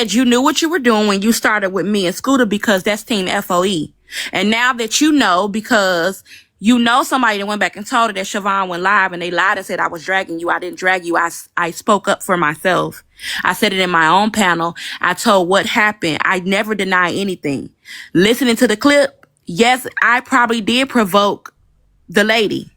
You knew what you were doing when you started with me and Scooter because that's Team FOE. And now that you know, because you know somebody that went back and told her that Chavon went live and they lied and said I was dragging you. I didn't drag you. I spoke up for myself. I said it in my own panel. I told what happened. I never deny anything. Listening to the clip, yes, I probably did provoke the lady.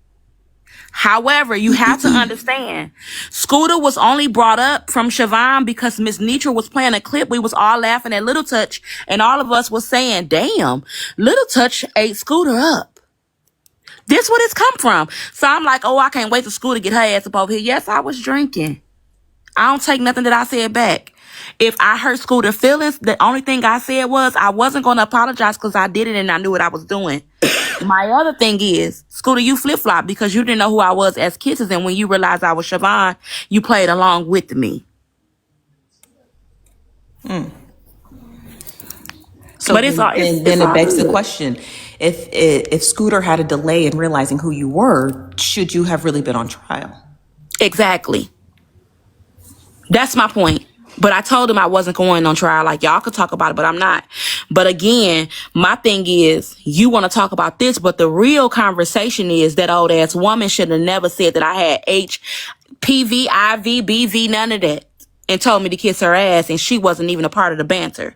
However, you have to understand, Scooter was only brought up from Chavon because Miss Nitra was playing a clip. We was all laughing at Little Touch, and all of us was saying, damn, Little Touch ate Scooter up. This what it's come from. So I'm like, oh, I can't wait for Scooter to get her ass up over here. Yes, I was drinking. I don't take nothing that I said back. If I hurt Scooter feelings, the only thing I said was I wasn't going to apologize because I did it and I knew what I was doing. My other thing is, Scooter, you flip-flop because you didn't know who I was as Kisses, and when you realized I was Chavon, you played along with me. So but then it begs the question, if Scooter had a delay in realizing who you were, should you have really been on trial? Exactly. That's my point. But I told him I wasn't going on trial. Like, y'all could talk about it, but I'm not. But again, my thing is, you want to talk about this, but the real conversation is that old ass woman should have never said that I had HPV, IV, BV, none of that, and told me to kiss her ass, and she wasn't even a part of the banter.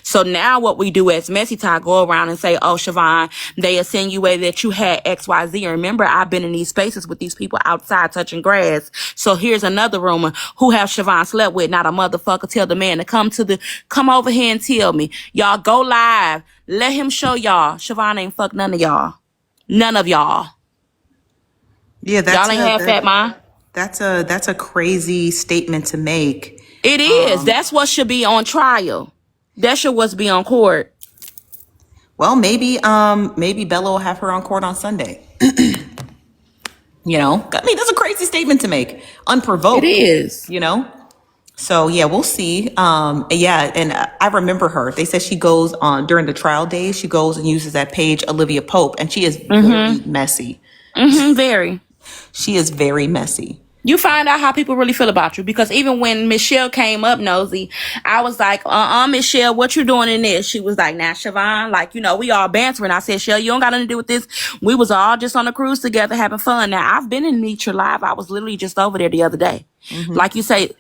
So now what we do as Messy Talk, go around and say, oh, Chavon, they insinuated that you had XYZ. And remember, I've been in these spaces with these people outside touching grass. So here's another rumor. Who have Chavon slept with? Not a motherfucker. Tell the man to come over here and tell me. Y'all go live. Let him show y'all. Chavon ain't fuck none of y'all. None of y'all. Yeah, y'all ain't have Fat Mom. That's a crazy statement to make. It is. That's what should be on trial. That should was be on court. Well, maybe Bella will have her on court on Sunday. You know, I mean, that's a crazy statement to make, unprovoked. It is. You know, so yeah, we'll see. Yeah, and I remember her. They said she goes on during the trial days. She goes and uses that page Olivia Pope, and she is very messy. Very. She is very messy. You find out how people really feel about you, because even when Michelle came up, Nosy, I was like, Michelle, what you doing in this? She was like, nah, Chavon, like, you know, we all bantering. I said, Shell, you don't got nothing to do with this. We was all just on a cruise together having fun. Now, I've been in Nitra Live. I was literally just over there the other day. Like you say,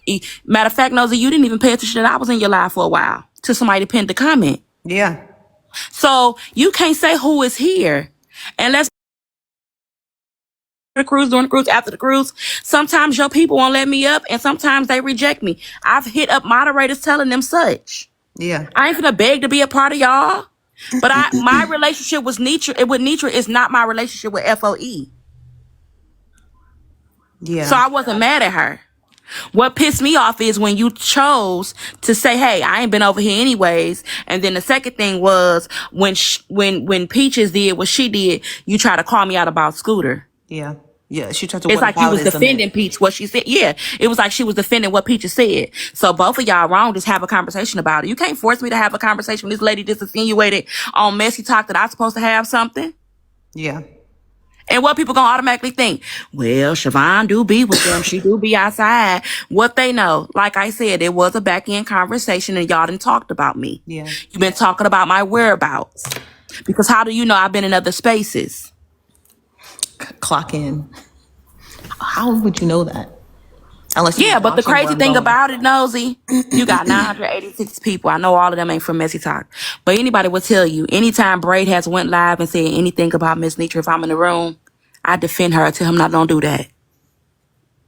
matter of fact, Nosy, you didn't even pay attention that I was in your live for a while till somebody pinned the comment. Yeah. So you can't say who is here. And let's the cruise, during the cruise, after the cruise. Sometimes your people won't let me up, and sometimes they reject me. I've hit up moderators telling them such. Yeah. I ain't gonna beg to be a part of y'all. But my relationship with Nitra is not my relationship with FOE. Yeah. So I wasn't mad at her. What pissed me off is when you chose to say, hey, I ain't been over here anyways. And then the second thing was when Peaches did what she did, you try to call me out about Scooter. Yeah. Yeah. She tried to. It's like you was defending Peach, what she said. Yeah. It was like she was defending what Peaches said. So both of y'all wrong. Just have a conversation about it. You can't force me to have a conversation when this lady just insinuated on Messy Talk that I'm supposed to have something. Yeah. And what people gonna automatically think? Well, Chavon do be with them. She do be outside. What they know? Like I said, it was a back end conversation, and y'all done talked about me. Yeah. You've been talking about my whereabouts. Because how do you know I've been in other spaces? Clock in. How would you know that? Unless yeah, but the crazy thing about it, Nosy, you got 986 people. I know all of them ain't from Messy Talk. But anybody will tell you, anytime Braid has went live and said anything about Miss Nitra, if I'm in the room, I defend her. I tell him not, don't do that.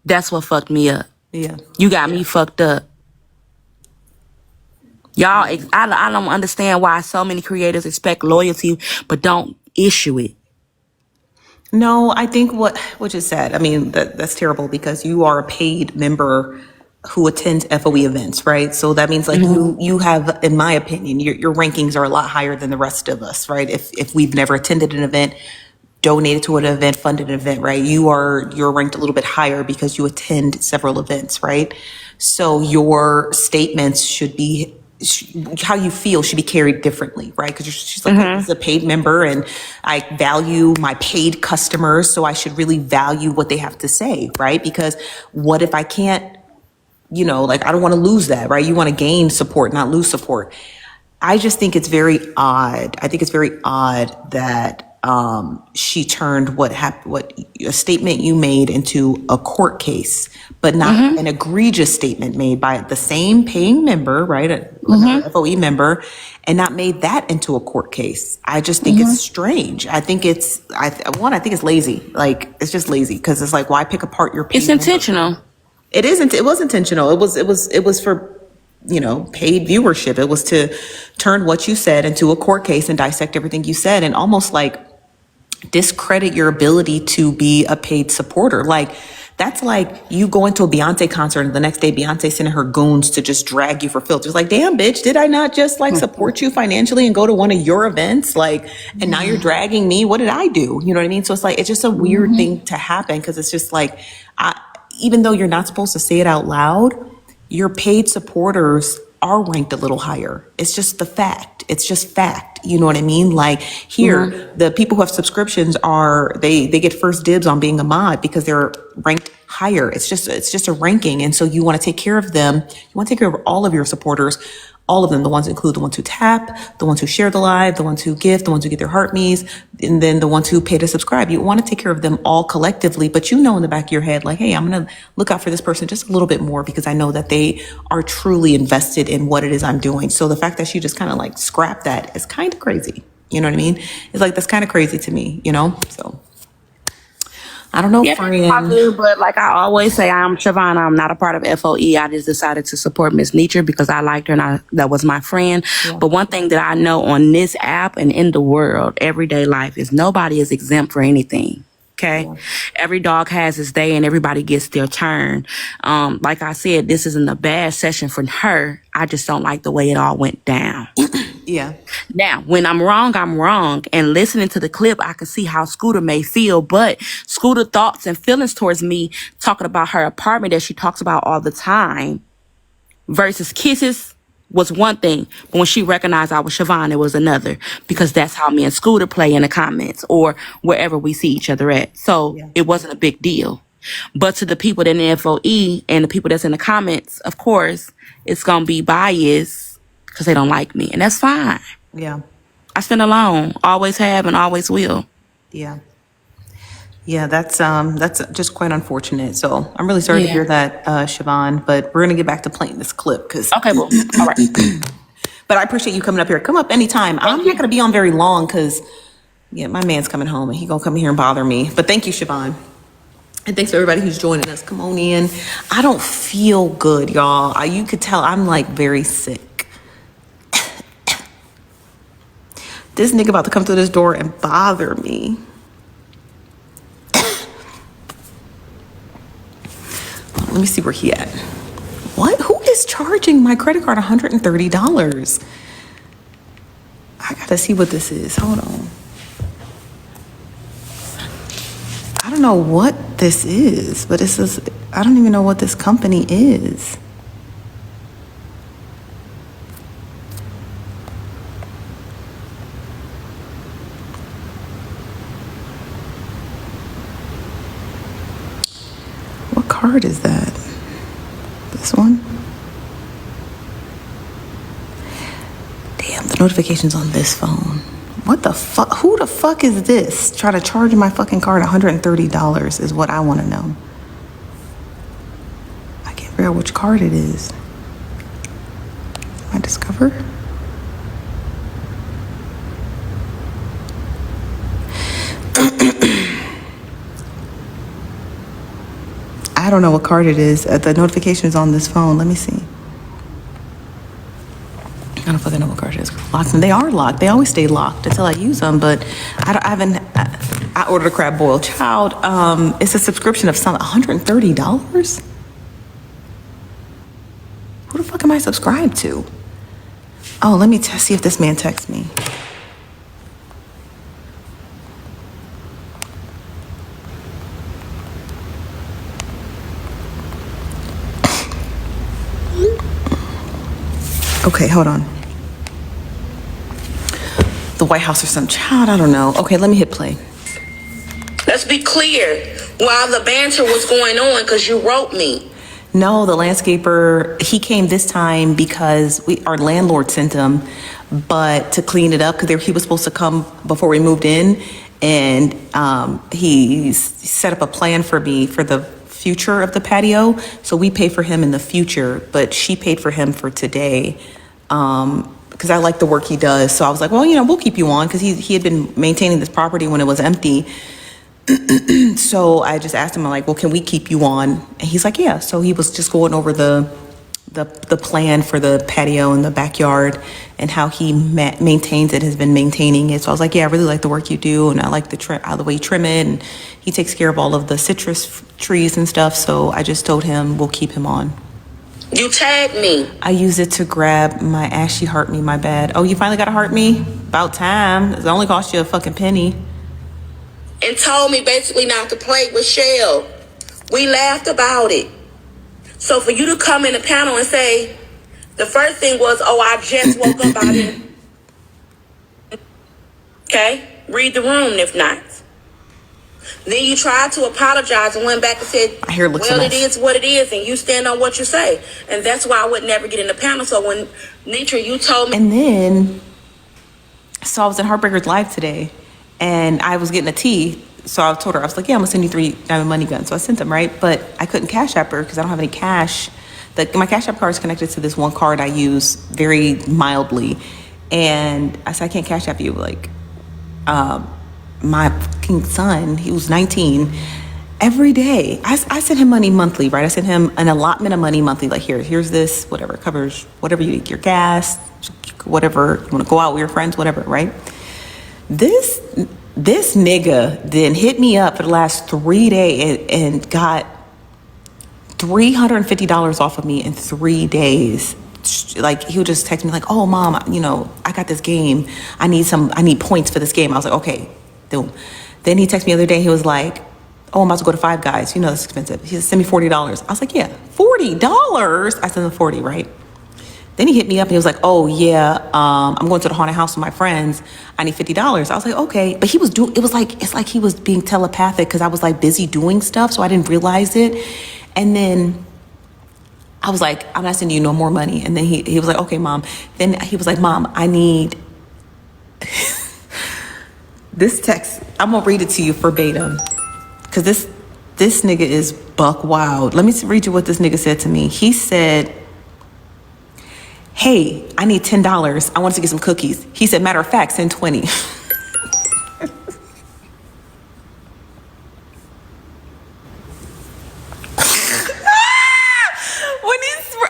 That's what fucked me up. Yeah. You got me fucked up. Y'all, I don't understand why so many creators expect loyalty, but don't issue it. No, I think what you said, I mean, that's terrible because you are a paid member who attends FOE events, right? So that means like you have, in my opinion, your rankings are a lot higher than the rest of us, right? If we've never attended an event, donated to an event, funded an event, right? You're ranked a little bit higher because you attend several events, right? So your statements should be, how you feel should be carried differently, right? Because she's like, this is a paid member and I value my paid customers, so I should really value what they have to say, right? Because what if I can't like I don't want to lose that, right? You want to gain support, not lose support. I just think it's very odd. I think it's very odd that she turned what a statement you made into a court case, but not an egregious statement made by the same paying member, right? Another FOE member, and not made that into a court case. I just think it's strange. I think I think it's lazy. Like, it's just lazy because it's like, why pick apart your paying It's intentional. member? It isn't. It was intentional. It was for, paid viewership. It was to turn what you said into a court case and dissect everything you said and almost like discredit your ability to be a paid supporter. Like, that's like you going to a Beyonce concert and the next day Beyonce sending her goons to just drag you for filters. Like, damn, bitch, did I not just like support you financially and go to one of your events? Like, and now you're dragging me. What did I do? You know what I mean? So it's like, it's just a weird thing to happen because it's just like, even though you're not supposed to say it out loud, your paid supporters are ranked a little higher. It's just the fact. It's just fact. You know what I mean? Like here, the people who have subscriptions they get first dibs on being a mod because they're ranked higher. It's just a ranking. And so you want to take care of them. You want to take care of all of your supporters, all of them. The ones include the ones who tap, the ones who share the live, the ones who gift, the ones who get their heart me's, and then the ones who pay to subscribe. You want to take care of them all collectively, but in the back of your head, like, hey, I'm going to look out for this person just a little bit more because I know that they are truly invested in what it is I'm doing. So the fact that she just kind of like scrapped that is kind of crazy. You know what I mean? It's like, that's kind of crazy to me, so. I don't know, friend. But like I always say, I'm Chavon. I'm not a part of FOE. I just decided to support Miss Nietzsche because I liked her and that was my friend. Yeah. But one thing that I know on this app and in the world, everyday life, is nobody is exempt for anything. Okay. Yeah. Every dog has its day and everybody gets their turn. Like I said, this isn't a bad session for her. I just don't like the way it all went down. Yeah. Now, when I'm wrong, I'm wrong. And listening to the clip, I can see how Scooter may feel. But Scooter thoughts and feelings towards me talking about her apartment that she talks about all the time versus kisses was one thing. But when she recognized I was Chavon, it was another. Because that's how me and Scooter play in the comments or wherever we see each other at. So it wasn't a big deal. But to the people that in the FOE and the people that's in the comments, of course, it's going to be biased. Because they don't like me. And that's fine. Yeah. I stand alone. Always have and always will. Yeah. Yeah, that's just quite unfortunate. So I'm really sorry to hear that, Chavon. But we're going to get back to playing this clip. Okay, well, all right. But I appreciate you coming up here. Come up anytime. I'm not going to be on very long because, my man's coming home and he's going to come here and bother me. But thank you, Chavon. And thanks to everybody who's joining us. Come on in. I don't feel good, y'all. You could tell I'm like very sick. This nigga about to come through this door and bother me. Let me see where he at. What? Who is charging my credit card $130? I gotta see what this is. Hold on. I don't know what this is, but I don't even know what this company is. What card is that? This one? Damn, the notification's on this phone. What the fuck? Who the fuck is this? Try to charge my fucking card $130 is what I want to know. I can't figure out which card it is. I discover? I don't know what card it is. The notification is on this phone. Let me see. I don't fucking know what card it is. Locked them. They are locked. They always stay locked until I use them. But I ordered a crab boiled child. It's a subscription of $130. Who the fuck am I subscribed to? Oh, let me see if this man texts me. Okay, hold on. The White House or some child, I don't know. Okay, let me hit play. Let's be clear. While the banter was going on, because you wrote me. No, the landscaper, he came this time because our landlord sent him, but to clean it up, because he was supposed to come before we moved in, and he set up a plan for me for the future of the patio. So we pay for him in the future, but she paid for him for today, because I like the work he does. So I was like, well, we'll keep you on, because he had been maintaining this property when it was empty. So I just asked him, I'm like, well, can we keep you on? And he's like, yeah. So he was just going over the plan for the patio in the backyard and how he maintains it, has been maintaining it. So I was like, yeah, I really like the work you do, and I like the way you trim it, and he takes care of all of the citrus trees and stuff. So I just told him we'll keep him on. You tagged me. I use it to grab my ashy heart me, my bad. Oh, you finally got a heart me? About time. It only cost you a fucking penny. And told me basically not to play with Shell. We laughed about it. So for you to come in the panel and say, the first thing was, oh, I just woke up out here. Okay? Read the room if not. Then you tried to apologize and went back and said, well, it is what it is, and you stand on what you say. And that's why I would never get in the panel. So when Nitra, you told me. And then, so I was in Heartbreakers Live today, and I was getting a tea. So I told her, I was like, yeah, I'm gonna send you 3 diamond money guns. So I sent them, right? But I couldn't Cash App her because I don't have any cash. My Cash App card is connected to this one card I use very mildly. And I said, I can't Cash App you. Like, my fucking son, he was 19. Every day, I send him money monthly, right? I send him an allotment of money monthly. Like, here's this, whatever, covers whatever you need, your gas, whatever, you wanna go out with your friends, whatever, right? This nigga then hit me up for the last 3 days and got $350 off of me in 3 days. Like, he would just text me like, oh, mom, I got this game. I need points for this game. I was like, okay, boom. Then he texted me the other day. He was like, oh, I'm about to go to Five Guys. That's expensive. He said, send me $40. I was like, yeah, $40? I sent him 40, right? Then he hit me up and he was like, oh yeah, I'm going to the haunted house with my friends. I need $50. I was like, okay. But it's like he was being telepathic because I was like busy doing stuff. So I didn't realize it. And then I was like, I'm not sending you no more money. And then he was like, okay, mom. Then he was like, mom, I need this text. I'm going to read it to you verbatim. Because this nigga is buck wild. Let me read you what this nigga said to me. He said, hey, I need $10. I wanted to get some cookies. He said, matter of fact, send 20.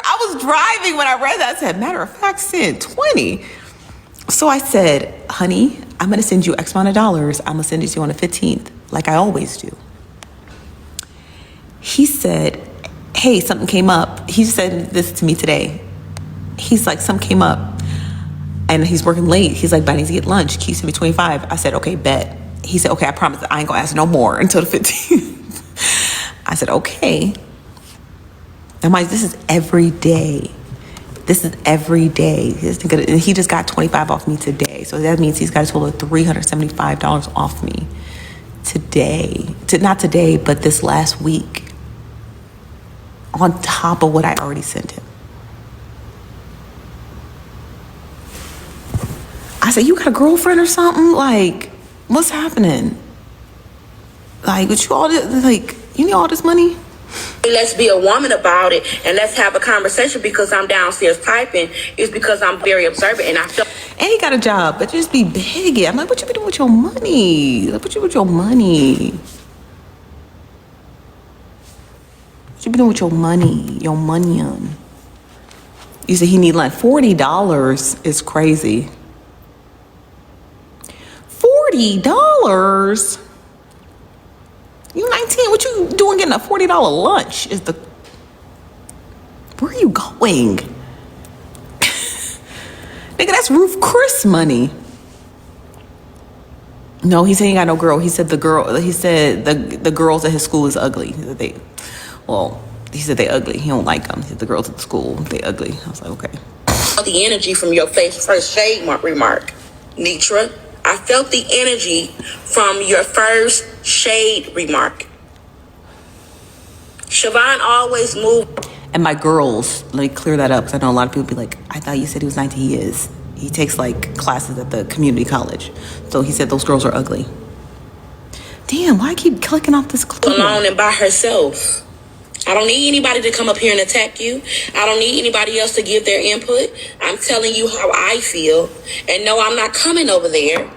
I was driving when I read that. I said, matter of fact, send 20. So I said, honey, I'm going to send you X amount of dollars. I'm going to send it to you on the 15th, like I always do. He said, hey, something came up. He said this to me today. He's like, something came up and he's working late. He's like, but I need to get lunch. Can you send me 25? I said, okay, bet. He said, okay, I promise I ain't gonna ask no more until the 15th. I said, okay. I'm like, this is every day. This is every day. He just got 25 off me today. So that means he's got a total of $375 off me today. Not today, but this last week. On top of what I already sent him. I said, you got a girlfriend or something? Like, what's happening? Like, with you all this, like, you need all this money? Let's be a woman about it and let's have a conversation. Because I'm downstairs typing is because I'm very observant and I feel. And he got a job, but just be begging. I'm like, what you been doing with your money? Like, what you with your money? What you been doing with your money? Your money. You said he need like $40 is crazy. $40? You 19, what you doing getting a $40 lunch is the... Where are you going? Nigga, that's Ruth Chris money. No, he said he ain't got no girl. He said the girls at his school is ugly. He said they ugly. He don't like them. He said the girls at the school, they ugly. I was like, okay. The energy from your first shade remark, Nitra. I felt the energy from your first shade remark. Chavon always moved. And my girls, let me clear that up because I know a lot of people be like, I thought you said he was 19. He is. He takes like classes at the community college. So he said those girls are ugly. Damn, why I keep clicking off this clip? Alone and by herself. I don't need anybody to come up here and attack you. I don't need anybody else to give their input. I'm telling you how I feel. And no, I'm not coming over there.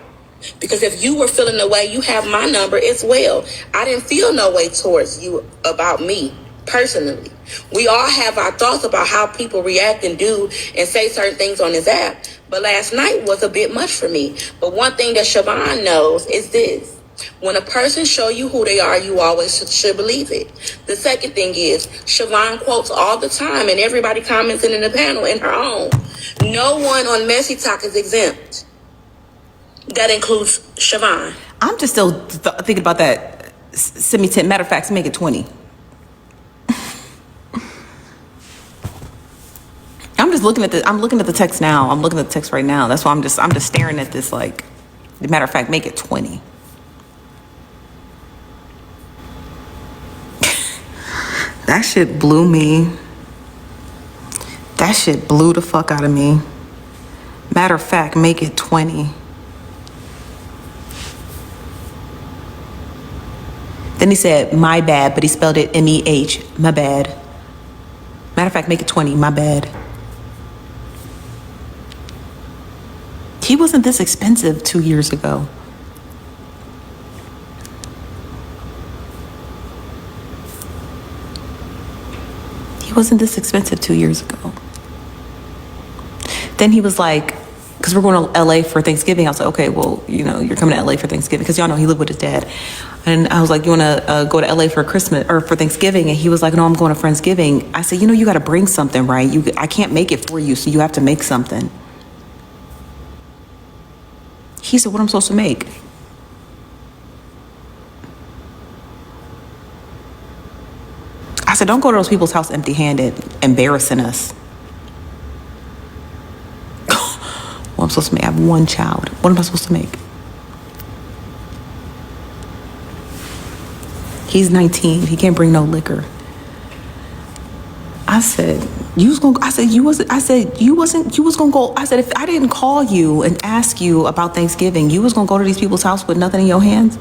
Because if you were feeling the way, you have my number as well. I didn't feel no way towards you about me, personally. We all have our thoughts about how people react and do and say certain things on this app. But last night was a bit much for me. But one thing that Chavon knows is this. When a person show you who they are, you always should believe it. The second thing is, Chavon quotes all the time, and everybody commenting in the panel in her own. No one on Messy Talk is exempt. That includes Chavon. I'm just still thinking about that. Send me 10. Matter of fact, make it 20. I'm looking at the text now. I'm looking at the text right now. That's why I'm just staring at this like, matter of fact, make it 20. That shit blew me. That shit blew the fuck out of me. Matter of fact, make it 20. Then he said, my bad, but he spelled it M-E-H, my bad. Matter of fact, make it 20, my bad. He wasn't this expensive 2 years ago. He wasn't this expensive 2 years ago. Then he was like, because we're going to LA for Thanksgiving. I was like, okay, well, you know, you're coming to LA for Thanksgiving. Because y'all know he lived with his dad. And I was like, you want to go to LA for Christmas or for Thanksgiving? And he was like, no, I'm going to Friendsgiving. I said, you know, you got to bring something, right? I can't make it for you, so you have to make something. He said, what am I supposed to make? I said, don't go to those people's house empty-handed, embarrassing us. What am I supposed to make? I have one child. What am I supposed to make? He's 19. He can't bring no liquor. I said, you was gonna go. I said, if I didn't call you and ask you about Thanksgiving, you was gonna go to these people's house with nothing in your hands?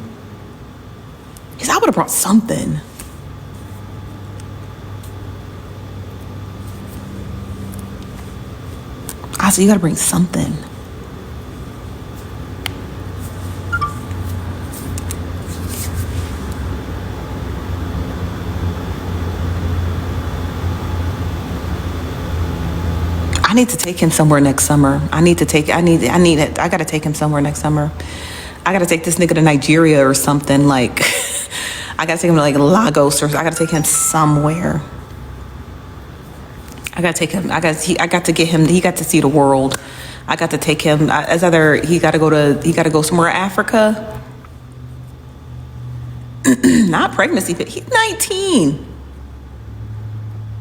He said, I would have brought something. I said, you gotta bring something. I need to take him somewhere next summer. I gotta take him somewhere next summer. I gotta take this nigga to Nigeria or something. Like, I gotta take him to like Lagos, or I gotta take him somewhere. I got to get him, he got to see the world. I got to take him, he got to go somewhere in Africa. Not pregnancy, but he's 19.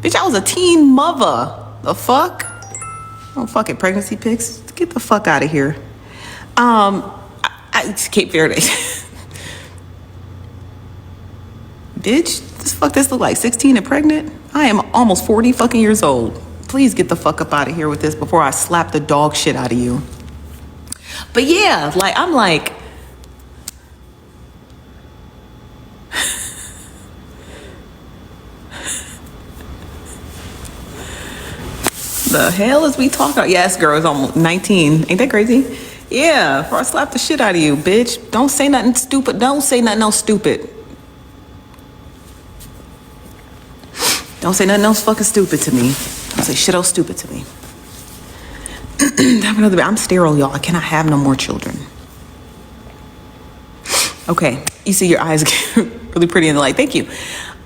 Bitch, I was a teen mother. The fuck? Oh, fucking pregnancy pics. Get the fuck out of here. It's Cape Verde. Bitch, this look like 16 and pregnant? I am almost 40 fucking years old. Please get the fuck up out of here with this before I slap the dog shit out of you. But yeah, like, I'm like, the hell is we talking about? Yes, girl, it's almost 19. Ain't that crazy? Yeah, before I slap the shit out of you, bitch. Don't say nothing stupid. Don't say nothing else stupid. Don't say nothing else fucking stupid to me. Don't say shit else stupid to me. I'm sterile, y'all. I cannot have no more children. Okay, you see your eyes get really pretty in the light. Thank you.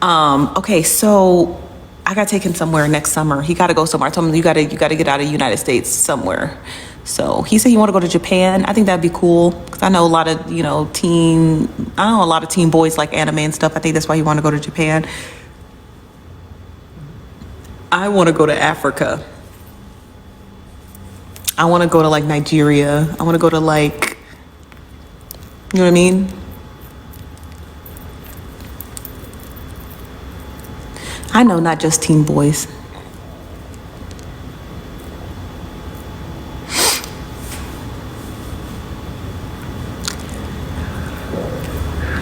Okay, so I gotta take him somewhere next summer. He gotta go somewhere. I told him you gotta get out of the United States somewhere. So he said he want to go to Japan. I think that'd be cool because I know a lot of teen boys like anime and stuff. I think that's why he want to go to Japan. I want to go to Africa. I want to go to like Nigeria. I want to go to like, you know what I mean? I know, not just teen boys.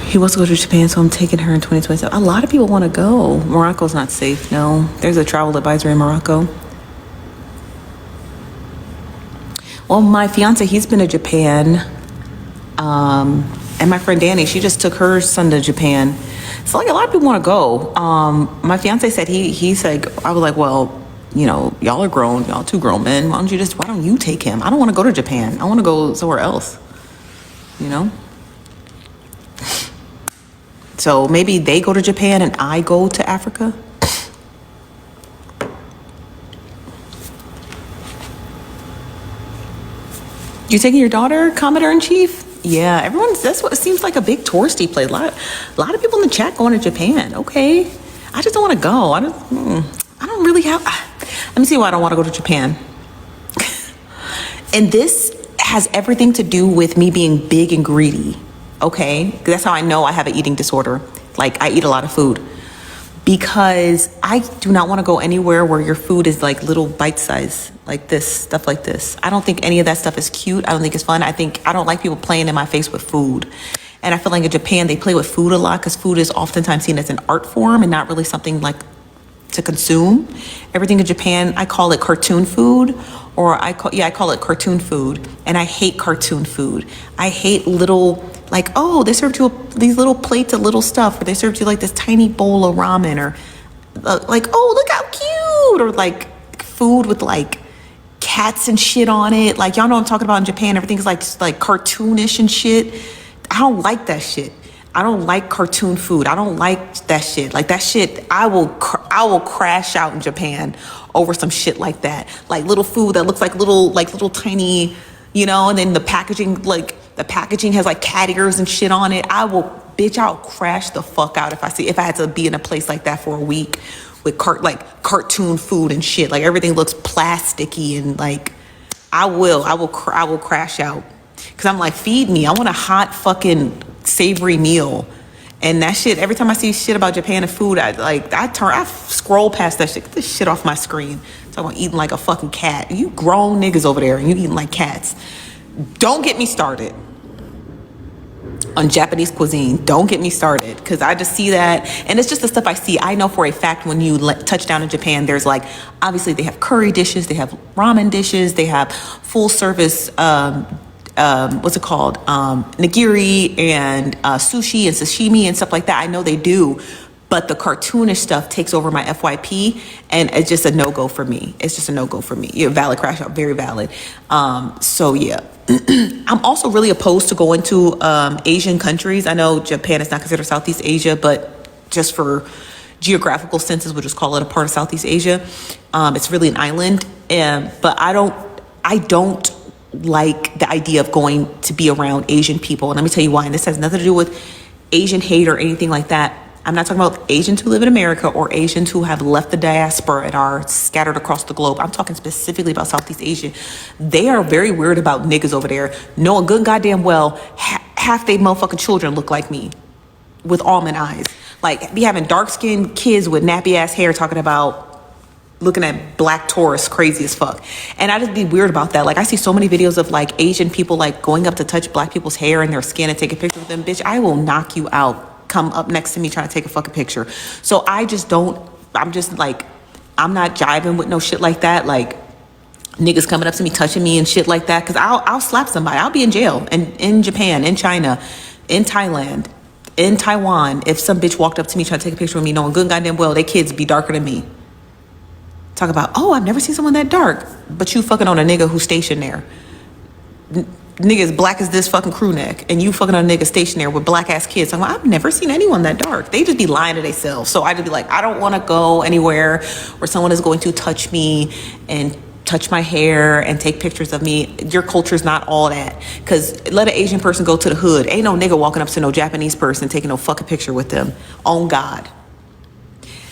He wants to go to Japan, so I'm taking her in 2027. A lot of people want to go. Morocco's not safe, no. There's a travel advisory in Morocco. Well, my fiance, he's been to Japan. And my friend Danny, she just took her son to Japan. So like a lot of people want to go. My fiance said he's like, I was like, well, you know, y'all are grown, y'all two grown men. Why don't you take him? I don't want to go to Japan. I want to go somewhere else, you know? So maybe they go to Japan and I go to Africa. You taking your daughter, Commodore in Chief? Yeah, that's what it seems like, a big touristy place. A lot of people in the chat going to Japan. Okay, I just don't want to go. I don't really have. Let me see why I don't want to go to Japan. And this has everything to do with me being big and greedy. Okay, that's how I know I have an eating disorder. Like I eat a lot of food because I do not want to go anywhere where your food is like little bite size, like this, stuff like this. I don't think any of that stuff is cute. I don't think it's fun. I don't like people playing in my face with food. And I feel like in Japan, they play with food a lot because food is oftentimes seen as an art form and not really something like to consume. Everything in Japan, I call it cartoon food, or I call it cartoon food. And I hate cartoon food. I hate little, like, oh, they served you these little plates of little stuff, or they served you like this tiny bowl of ramen, or like, oh, look how cute, or like food with like cats and shit on it. Like, y'all know what I'm talking about in Japan. Everything's like cartoonish and shit. I don't like that shit. I don't like cartoon food. I don't like that shit. Like that shit, I will crash out in Japan over some shit like that. Like little food that looks like little tiny, you know, and then the packaging has like cat ears and shit on it. I'll crash the fuck out if I had to be in a place like that for a week with cartoon food and shit. Like everything looks plasticky and like I will crash out. Cause I'm like, feed me. I want a hot fucking savory meal. And that shit, every time I see shit about Japan and food, I scroll past that shit. Get this shit off my screen. Talking about eating like a fucking cat. You grown niggas over there and you eating like cats. Don't get me started on Japanese cuisine. Don't get me started, because I just see that, and it's just the stuff I see. I know for a fact when you touch down in Japan, there's like, obviously they have curry dishes, they have ramen dishes, they have full service nigiri and sushi and sashimi and stuff like that. I know they do, but the cartoonish stuff takes over my FYP, and it's just a no-go for me. It's just a no-go for me. Yeah, valid crash out, very valid. So yeah. I'm also really opposed to going to Asian countries. I know Japan is not considered Southeast Asia, but just for geographical senses, we'll just call it a part of Southeast Asia. It's really an island, but I don't like the idea of going to be around Asian people. And let me tell you why. And this has nothing to do with Asian hate or anything like that. I'm not talking about Asians who live in America or Asians who have left the diaspora and are scattered across the globe. I'm talking specifically about Southeast Asia. They are very weird about niggas over there, knowing good goddamn well half they motherfucking children look like me with almond eyes. Like, be having dark-skinned kids with nappy-ass hair talking about looking at black tourists crazy as fuck. And I just be weird about that. Like, I see so many videos of like Asian people like going up to touch black people's hair and their skin and take a picture with them. Bitch, I will knock you out. Come up next to me trying to take a fucking picture. So I'm just like, I'm not jiving with no shit like that. Like niggas coming up to me, touching me and shit like that. Cause I'll slap somebody. I'll be in jail in Japan, in China, in Thailand, in Taiwan. If some bitch walked up to me trying to take a picture with me, knowing good and goddamn well they kids be darker than me. Talk about, oh, I've never seen someone that dark, but you fucking on a nigga who's stationed there. Nigga as black as this fucking crew neck, and you fucking on a nigga stationed there with black ass kids. I'm like, I've never seen anyone that dark. They just be lying to themselves. So I just be like, I don't want to go anywhere where someone is going to touch me and touch my hair and take pictures of me. Your culture's not all that. Because let an Asian person go to the hood. Ain't no nigga walking up to no Japanese person taking no fucking picture with them. On God.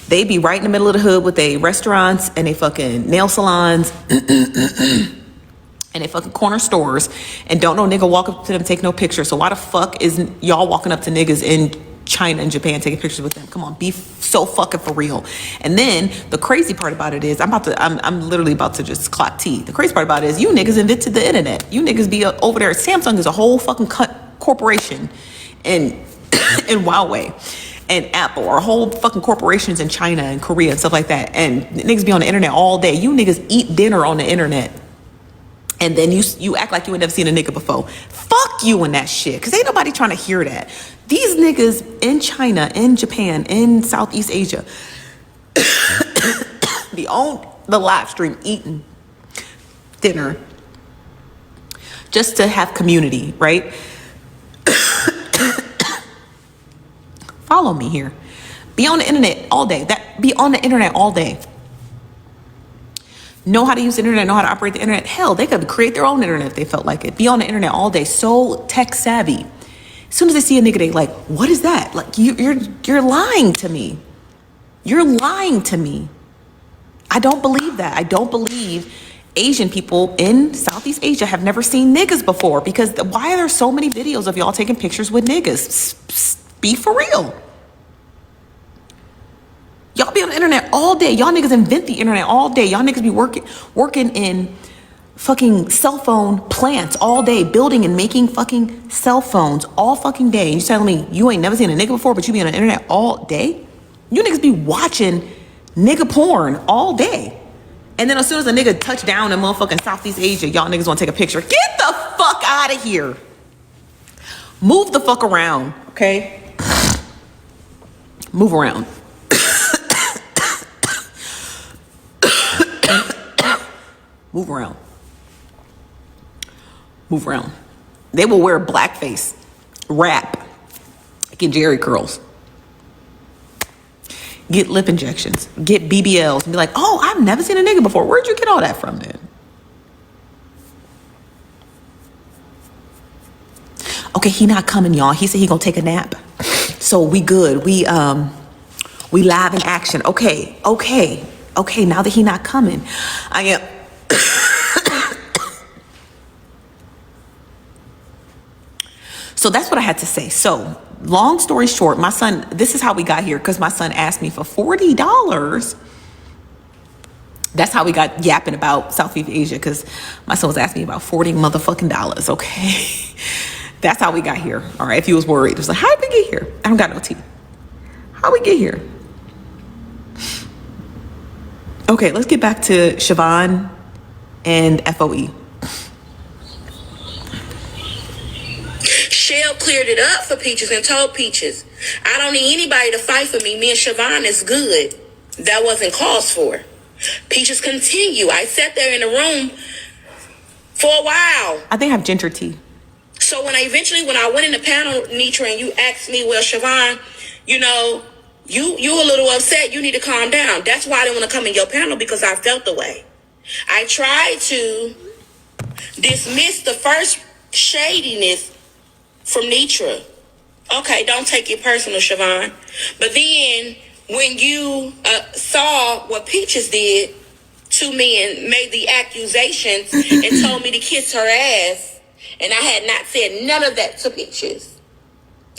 They be right in the middle of the hood with their restaurants and they fucking nail salons and they fucking corner stores, and don't no nigga walk up to them take no picture. So why the fuck is y'all walking up to niggas in China and Japan taking pictures with them? Come on, be so fucking for real. And then the crazy part about it is, I'm literally about to just clock T. The crazy part about it is, you niggas invented the internet. You niggas be over there. Samsung is a whole fucking corporation, and and Huawei and Apple or whole fucking corporations in China and Korea and stuff like that. And niggas be on the internet all day. You niggas eat dinner on the internet. And then you act like you ain't never seen a nigga before. Fuck you and that shit. Cause ain't nobody trying to hear that. These niggas in China, in Japan, in Southeast Asia, be on the live stream eating dinner just to have community, right? Follow me here. Be on the internet all day. Be on the internet all day. Know how to use the internet, know how to operate the internet. Hell, they could create their own internet if they felt like it. Be on the internet all day, so tech savvy. As soon as they see a nigga, they like, what is that? Like you're lying to me. You're lying to me. I don't believe that. I don't believe Asian people in Southeast Asia have never seen niggas before, because why are there so many videos of y'all taking pictures with niggas? Be for real. Y'all be on the internet all day. Y'all niggas invent the internet all day. Y'all niggas be working in fucking cell phone plants all day, building and making fucking cell phones all fucking day. And you telling me you ain't never seen a nigga before, but you be on the internet all day? You niggas be watching nigga porn all day. And then as soon as a nigga touch down in motherfucking Southeast Asia, y'all niggas want to take a picture. Get the fuck out of here. Move the fuck around, okay? Move around. Move around. Move around. They will wear blackface, rap, get Jerry curls, get lip injections, get BBLs, and be like, oh, I've never seen a nigga before. Where'd you get all that from then? Okay, he not coming, y'all. He said he gonna take a nap. So we good. We live in action. Okay. Now that he not coming, I am. So that's what I had to say. So long story short, my son, this is how we got here, because my son asked me for $40. That's how we got yapping about Southeast Asia, because my son was asking me about $40 motherfucking dollars. Okay. That's how we got here. All right. If he was worried, it was like, how did we get here? I don't got no tea. How we get here? Okay, let's get back to Chavon and FOE. Shell cleared it up for Peaches and told Peaches, I don't need anybody to fight for me. Me and Chavon is good. That wasn't cause for. Peaches continue. I sat there in the room for a while. I think I have ginger tea. So when I went in the panel, Nitra, and you asked me, well, Chavon, you know, you a little upset. You need to calm down. That's why I didn't want to come in your panel, because I felt the way. I tried to dismiss the first shadiness from Nitra. Okay, don't take it personal, Chavon. But then when you saw what Peaches did to me and made the accusations and told me to kiss her ass, and I had not said none of that to Peaches.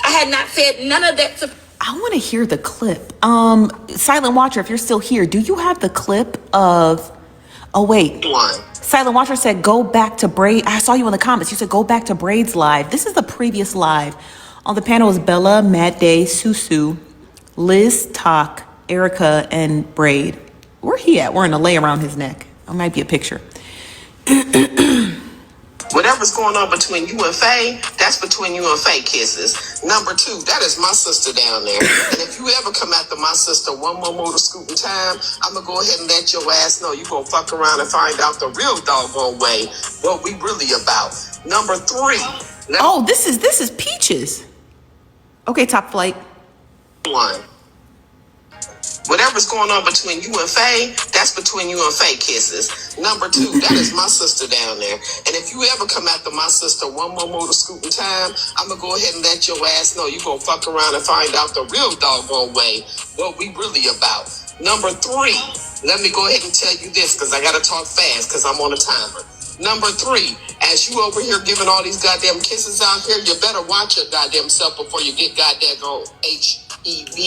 I had not said none of that to... I want to hear the clip. Silent Watcher, if you're still here, do you have the clip of... Oh, wait. Silent Watcher said, go back to Braid. I saw you in the comments. You said, go back to Braid's live. This is the previous live. On the panel is Bella, Matt Day, Susu, Liz, Talk, Erica, and Braid. Where he at? We're in a lay around his neck. It might be a picture. Whatever's going on between you and Faye, that's between you and Faye kisses. Number two, that is my sister down there. And if you ever come after my sister one more motor scooting time, I'm going to go ahead and let your ass know you going to fuck around and find out the real doggone way what we really about. Number three. Oh, this is Peaches. Okay, Top Flight. One. Whatever's going on between you and Faye, that's between you and Faye kisses. Number two, that is my sister down there. And if you ever come after my sister one more motor scooting time, I'm going to go ahead and let your ass know you going to fuck around and find out the real doggone way what we really about. Number three, let me go ahead and tell you this, because I got to talk fast because I'm on a timer. Number three, as you over here giving all these goddamn kisses out here, you better watch your goddamn self before you get goddamn on HIV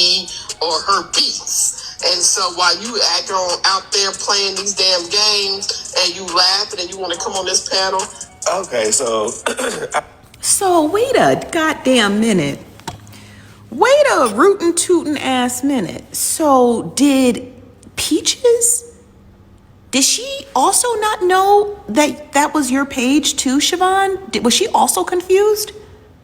or herpes. And so while you acting out there playing these damn games and you laughing and you want to come on this panel. Okay, so... So wait a goddamn minute. Wait a rootin' tootin' ass minute. So did Peaches? Did she also not know that that was your page too, Chavon? Was she also confused?